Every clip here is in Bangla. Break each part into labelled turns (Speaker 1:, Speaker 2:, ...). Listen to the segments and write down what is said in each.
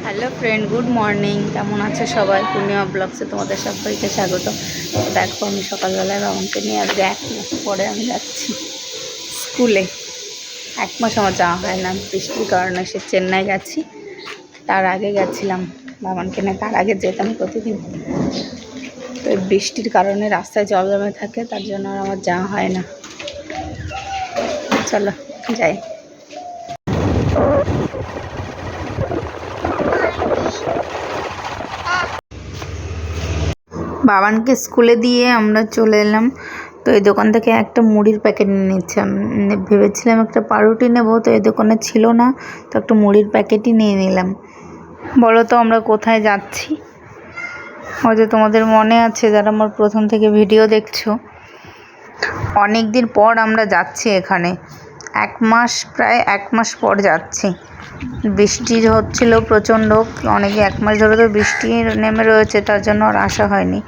Speaker 1: Hello friend, good morning. কেমন আছে সবাই? পূর্ণিমা ব্লগসে তোমাদের সবাইকে স্বাগত। দেখো, আমি সকালবেলায় বাবাকে নিয়ে আজকে 1 মাস পরে আমি যাচ্ছি স্কুলে। 1 মাস আমার যাওয়া হয় না বৃষ্টির কারণে। সে চেন্নাই গেছি, তার আগে গেছিলাম বাবাকে নিয়ে, তার আগে যেতাম প্রতিদিন। তো বৃষ্টির কারণে রাস্তায় জল জমে থাকে, তার জন্য আর আমার যাওয়া হয় না। চলো যাই। বাবানকে স্কুলে দিয়ে আমরা চলে এলাম। তো এই দোকান থেকে একটা মুড়ির প্যাকেট নিয়ে নিচ্ছিলাম। ভেবেছিলাম একটা পাউরুটি নেব, তো এই দোকানে ছিল না, তো একটা মুড়ির প্যাকেটই নিয়ে নিলাম। বলো তো আমরা কোথায় যাচ্ছি? হয়তো তোমাদের মনে আছে যারা আমার প্রথম থেকে ভিডিও দেখছো, অনেক দিন পর আমরা যাচ্ছি এখানে। প্রায় 1 মাস পর যাচ্ছি। বৃষ্টি হচ্ছিল প্রচণ্ড, অনেকে 1 মাস ধরে তো বৃষ্টি নেমে রয়েছে, তার জন্য আর আসা হয়নি।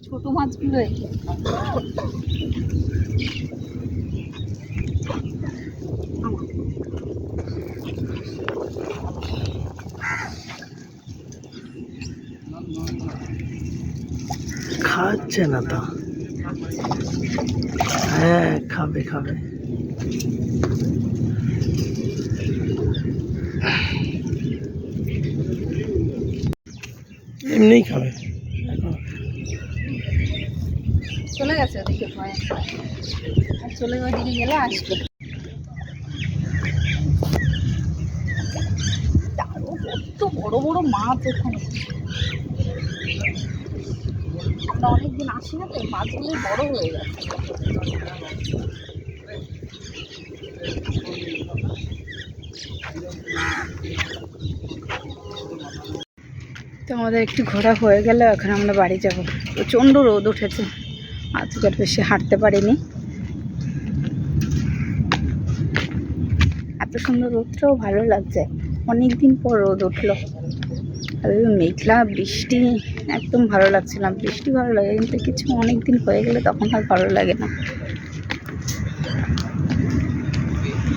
Speaker 1: ছোট মাছগুলো
Speaker 2: খাচ্ছে না তো। হ্যাঁ, খাবে খাবে। এমনিই খাবে।
Speaker 1: চলে গেছে ওদিকে, ভয় আর চলে ওইদিকে গেলে আসবে। কত বড় বড় মাছ এখানে। আমরা অনেকদিন আসি না, তো এই মাছগুলো বড় হয়ে গেছে। তো আমাদের একটু ঘোরা হয়ে গেল, এখন আমরা বাড়ি যাব। প্রচণ্ড রোদ উঠেছে, আজকে আর বেশি হাঁটতে পারিনি। এত সুন্দর রোদটাও ভালো লাগছে, অনেক দিন পর রোদ উঠলো। আর মেঘলা বৃষ্টি একদম ভালো লাগছিল না। বৃষ্টি ভালো লাগে, কিন্তু কিছু অনেক দিন হয়ে গেলে তখন আর ভালো লাগে না।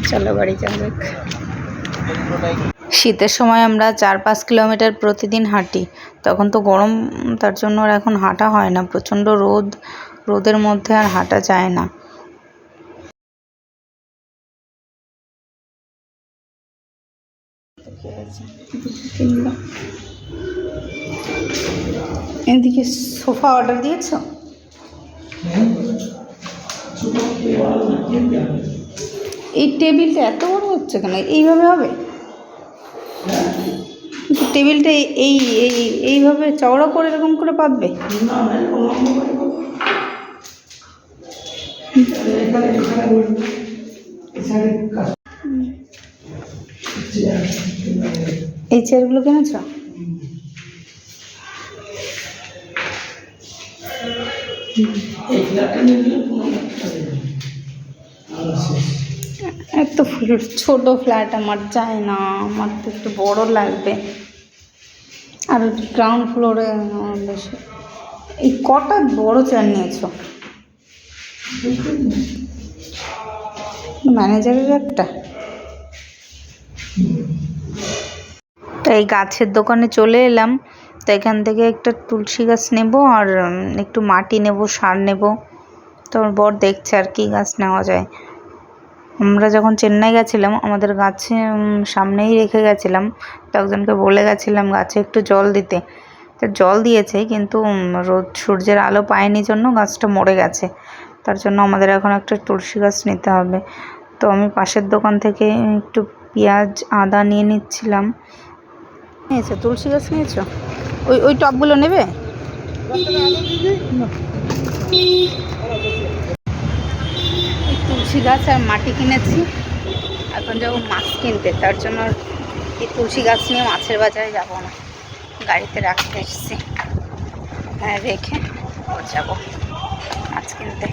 Speaker 1: চলো বাড়ি যাবো। শীতের সময় আমরা 4-5 কিলোমিটার প্রতিদিন হাঁটি, তখন তো গরম, তার জন্য আর এখন হাঁটা হয় না। প্রচণ্ড রোদের মধ্যে আর হাঁটা যায় না। এদিকে সোফা অর্ডার দিয়েছো? এই টেবিলটা এত বড় হচ্ছে কেন? এইভাবে হবে? কিন্তু টেবিলটা এই এই এইভাবে চওড়া করে এরকম করে পাতবে? এই চেয়ারগুলো কিনেছ? এত ছোট ফ্ল্যাট আমার চাই না, আমার তো একটু বড় লাগবে। আর গ্রাউন্ড ফ্লোরে বেশি। এই কটা বড় চেয়ার নিয়েছো? ম্যানেজারের একটা। তো এই গাছের দোকানে চলে এলাম। তো এখান থেকে একটা তুলসী গাছ নেব, আর একটু মাটি নেব, সার নেব। তো আমার বর দেখছে আর কি গাছ নেওয়া যায়। আমরা যখন চেন্নাই গেছিলাম, আমাদের গাছে সামনেই রেখে গেছিলাম, তো একজনকে বলে গেছিলাম গাছে একটু জল দিতে। তো জল দিয়েছে, কিন্তু সূর্যের আলো পায়নি জন্য গাছটা মরে গেছে। তার জন্য আমাদের এখন একটা তুলসী গাছ নিতে হবে। তো আমি পাশের দোকান থেকে একটু পেঁয়াজ আদা নিয়ে নিচ্ছিলাম। নিয়েছো তুলসী গাছ? নিয়েছো? ওই টবগুলো নেবে? তুলসী গাছ আর মাটি কিনেছি, এখন যাবো মাছ কিনতে। তার জন্য এই তুলসী গাছ নিয়ে মাছের বাজারে যাবো না, গাড়িতে রাখতে এসেছি। হ্যাঁ, রেখে যাবো মাছ কিনতে।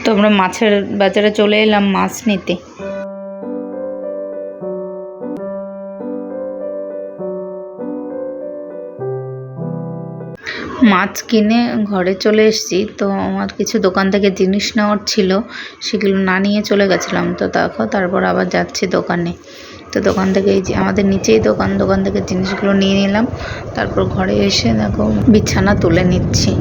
Speaker 1: তো আমরা মাছের বাজারে চলে এলাম মাছ নিতে। মাছ কিনে ঘরে চলে এসেছি, তো আমার কিছু দোকান থেকে জিনিস নেওয়ার ছিল, সেগুলো না নিয়ে চলে গেছিলাম। তো দেখো তারপর আবার যাচ্ছি দোকানে। তো দোকান থেকে এই যে আমাদের নিচেই দোকান থেকে জিনিসগুলো নিয়ে নিলাম। তারপর ঘরে এসে দেখো বিছানা তুলে নিচ্ছি।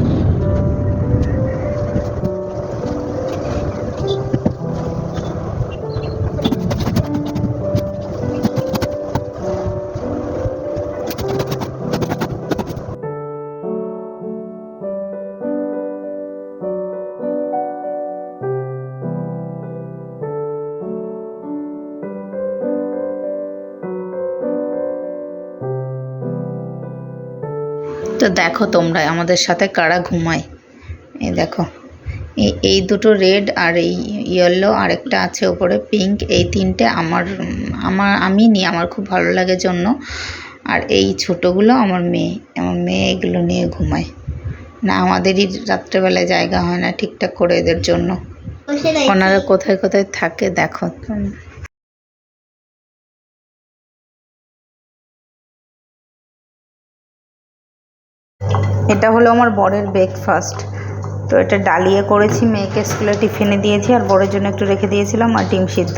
Speaker 1: তো দেখো তোমরা আমাদের সাথে কারা ঘুমায়। এই দেখো এই দুটো রেড আর এই ইয়েলো, আর একটা আছে ওপরে পিঙ্ক। এই তিনটে আমি নিই, আমার খুব ভালো লাগে জন্য। আর এই ছোটোগুলো আমার মেয়ে এগুলো নিয়ে ঘুমায় না। আমাদেরই রাত্রেবেলায় জায়গা হয় না ঠিকঠাক করে এদের জন্য। ওনারা কোথায় কোথায় থাকে দেখো। এটা হলো আমার বরের ব্রেকফাস্ট। তো এটা ডালিয়ে করেছি, মেয়েকে স্কুলে টিফিনে দিয়েছি, আর বরের জন্য একটু রেখে দিয়েছিলাম, আর ডিম সিদ্ধ।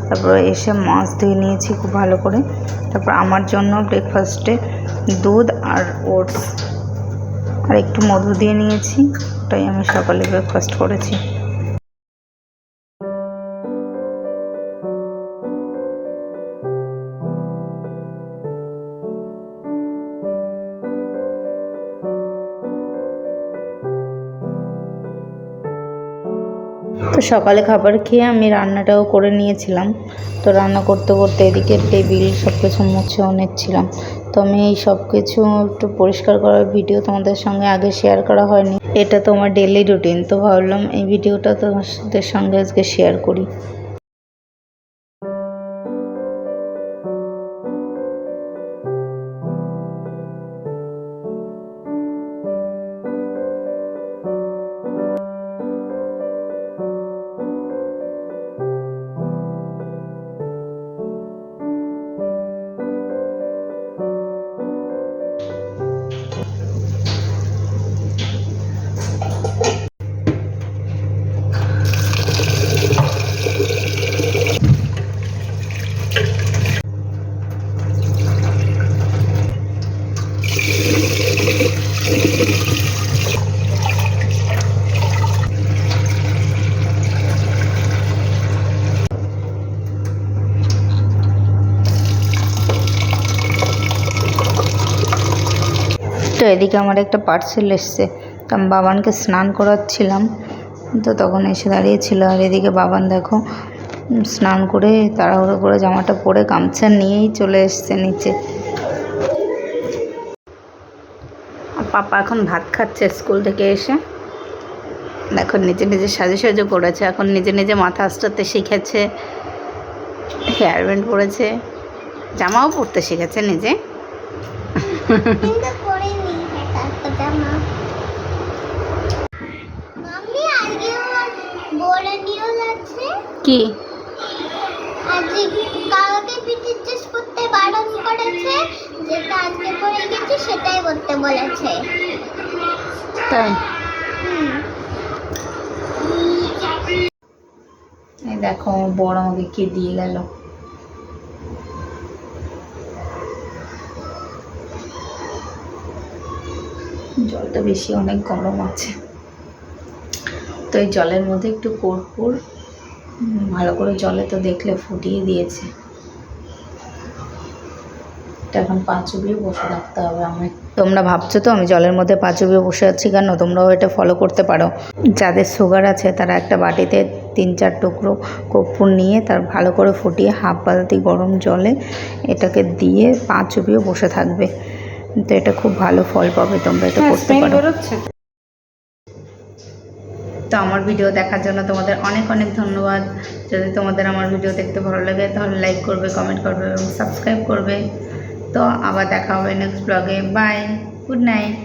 Speaker 1: তারপরে এসে মাছ ধুয়ে নিয়েছি খুব ভালো করে। তারপর আমার জন্য ব্রেকফাস্টে দুধ আর ওটস আর একটু মধু দিয়ে নিয়েছি। ওটাই আমি সকালে ব্রেকফাস্ট করেছি। তো সকালে খাবার খেয়ে আমি রান্নাটাও করে নিয়েছিলাম। তো রান্না করতে করতে এদিকে টেবিল সব কিছু মুছে নিচ্ছিলাম। তো আমি এই সব কিছু একটু পরিষ্কার করার ভিডিও তোমাদের সঙ্গে আগে শেয়ার করা হয়নি। এটা তো আমার ডেইলি রুটিন, তো ভাবলাম এই ভিডিওটা তোমাদের সঙ্গে আজকে শেয়ার করি। তো এদিকে আমার একটা পার্সেল এসছে, তো আমি বাবানকে স্নান করাচ্ছিলাম। তো তখন এসে দাঁড়িয়েছিল, আর এদিকে বাবান দেখো স্নান করে তাড়াহুড়ো করে জামাটা পরে গামছা নিয়েই চলে এসছে নিচে। পাপা এখন ভাত খাচ্ছে স্কুল থেকে এসে। দেখো নিজে নিজে সাজু করেছে, এখন নিজে নিজে মাথা আঁচড়াতে শিখেছে, হেয়ার ব্যান্ড পরেছে, জামাও পরতে শিখেছে নিজে। কি
Speaker 3: সেটাই করতে বলেছে।
Speaker 1: তাই এই দেখো আমার বড় আমাকে কি দিয়ে গেল। জলটা বেশি অনেক গরম আছে, তো এই জলের মধ্যে একটু কর্পূর ভালো করে জলে তো দেখলে ফুটিয়ে দিয়েছে। এখন পা চুবিয়ে বসে রাখতে হবে আমায়। তোমরা ভাবছো তো আমি জলের মধ্যে পা চুবিয়ে বসে আছি কেন? তোমরাও এটা ফলো করতে পারো। যাদের সুগার আছে তারা একটা বাটিতে 3-4 টুকরো কর্পূর নিয়ে তার ভালো করে ফুটিয়ে হাফ বালতি গরম জলে এটাকে দিয়ে পা চুবিয়ে বসে থাকবে। তো এটা খুব ভালো ফল পাবে, তোমরা এটা করতে পারো। তো আমার ভিডিও দেখার জন্য তোমাদের অনেক অনেক ধন্যবাদ। যদি তোমাদের আমার ভিডিও দেখতে ভালো লাগে তাহলে লাইক করবে, কমেন্ট করবে এবং সাবস্ক্রাইব করবে। তো আবার দেখা হবে next blog. Bye, good night.